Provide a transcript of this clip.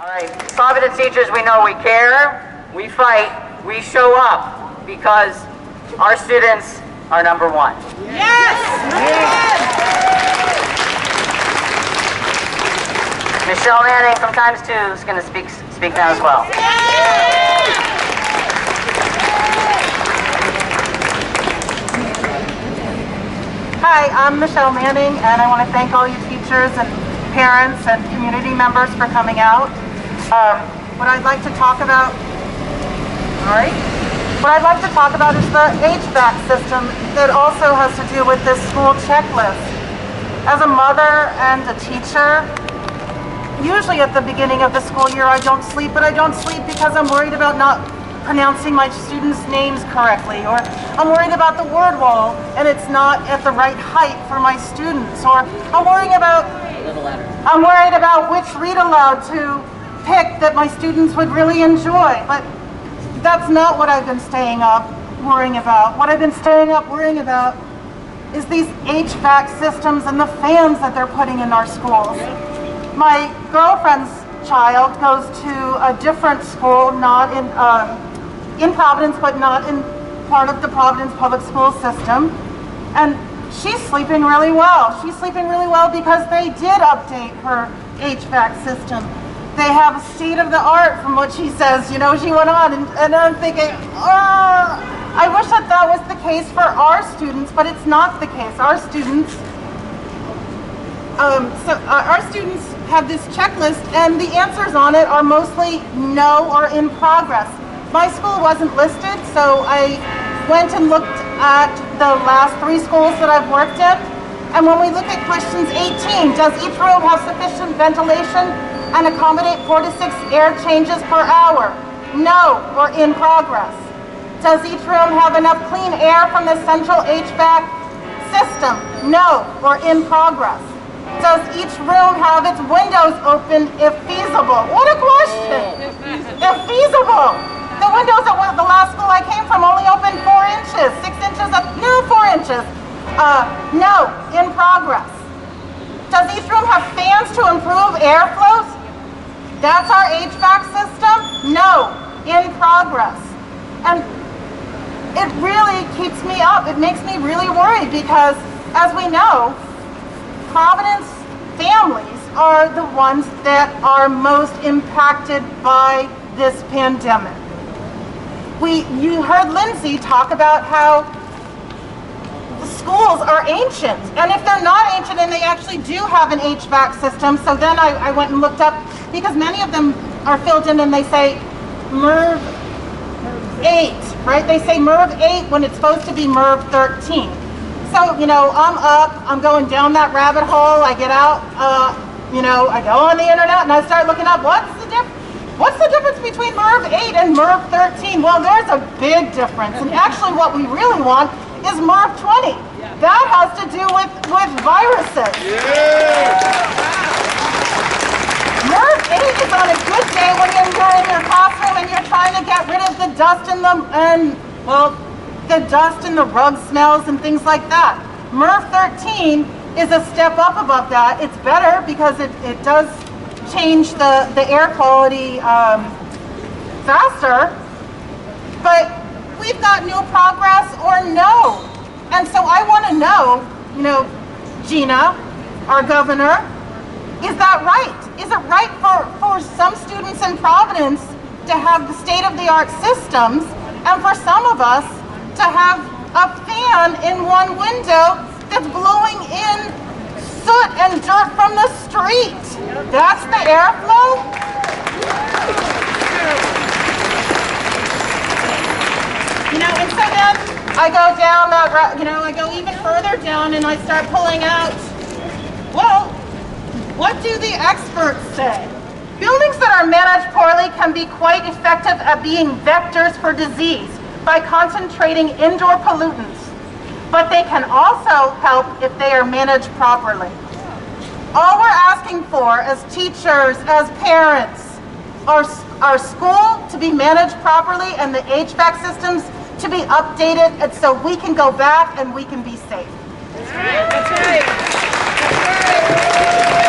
All right, Providence teachers, we know we care, we fight, we show up because our students are number one. Yes! Yes! Michelle Manning from Times 2 is going to speak now as well. Hi, I'm Michelle Manning, and I want to thank all you teachers and parents and community members for coming out. What I'd like to talk about, is the HVAC system that also has to do with this school checklist. As a mother and a teacher, usually at the beginning of the school year I don't sleep, but I don't sleep because I'm worried about not pronouncing my students' names correctly, or I'm worried about the word wall and it's not at the right height for my students, or I'm worried about which read aloud to pick that my students would really enjoy. But that's not what I've been staying up worrying about. What I've been staying up worrying about is these HVAC systems and the fans that they're putting in our schools. My girlfriend's child goes to a different school, not in Providence, but not in part of the Providence public school system. And she's sleeping really well. She's sleeping really well because they did update her HVAC system. They have state of the art from what she says. You know, she went on and I'm thinking, I wish that was the case for our students, but it's not the case. Our students, our students have this checklist and the answers on it are mostly no or in progress. My school wasn't listed, so I went and looked at the last 3 schools that I've worked in. And when we look at questions 18, does each room have sufficient ventilation and accommodate 4 to 6 air changes per hour? No, or in progress. Does each room have enough clean air from the central HVAC system? No, or in progress. Does each room have its windows open if feasible? What a question! If feasible. The windows at the last school I came from only opened 4 inches, 6 inches up, no, 4 inches. No, in progress. Does each room have fans to improve airflows? That's our HVAC system? No, in progress. And it really keeps me up. It makes me really worried because, as we know, Providence families are the ones that are most impacted by this pandemic. You heard Lindsay talk about how the schools are ancient, and if they're not ancient and they actually do have an HVAC system, so then I went and looked up, because many of them are filled in and they say MERV 8, right? They say MERV 8 when it's supposed to be MERV 13. So, you know, I'm up, I'm going down that rabbit hole, I get out, you know, I go on the internet and I start looking up, what's the difference between MERV 8 and MERV 13? Well, there's a big difference, and actually what we really want is MERV 20. That has to do with viruses. MERV 8 is on a good day when you're in your classroom and you're trying to get rid of the dust and the dust and the rug smells and things like that. MERV 13 is a step up above that. It's better because it does change the air quality faster, but we've got no progress or no. And so I want to know, you know, Gina, our governor, is that right? Is it right for some students in Providence to have the state-of-the-art systems and for some of us to have a fan in one window that's blowing in soot and dirt from the street? That's the airflow? You know, and so then I go down that, you know, I go even further down and I start pulling out, well, what do the experts say? Buildings that are managed poorly can be quite effective at being vectors for disease by concentrating indoor pollutants, but they can also help if they are managed properly. All we're asking for as teachers, as parents, our school to be managed properly and the HVAC systems to be updated, and so we can go back and we can be safe. That's right. That's right. That's right.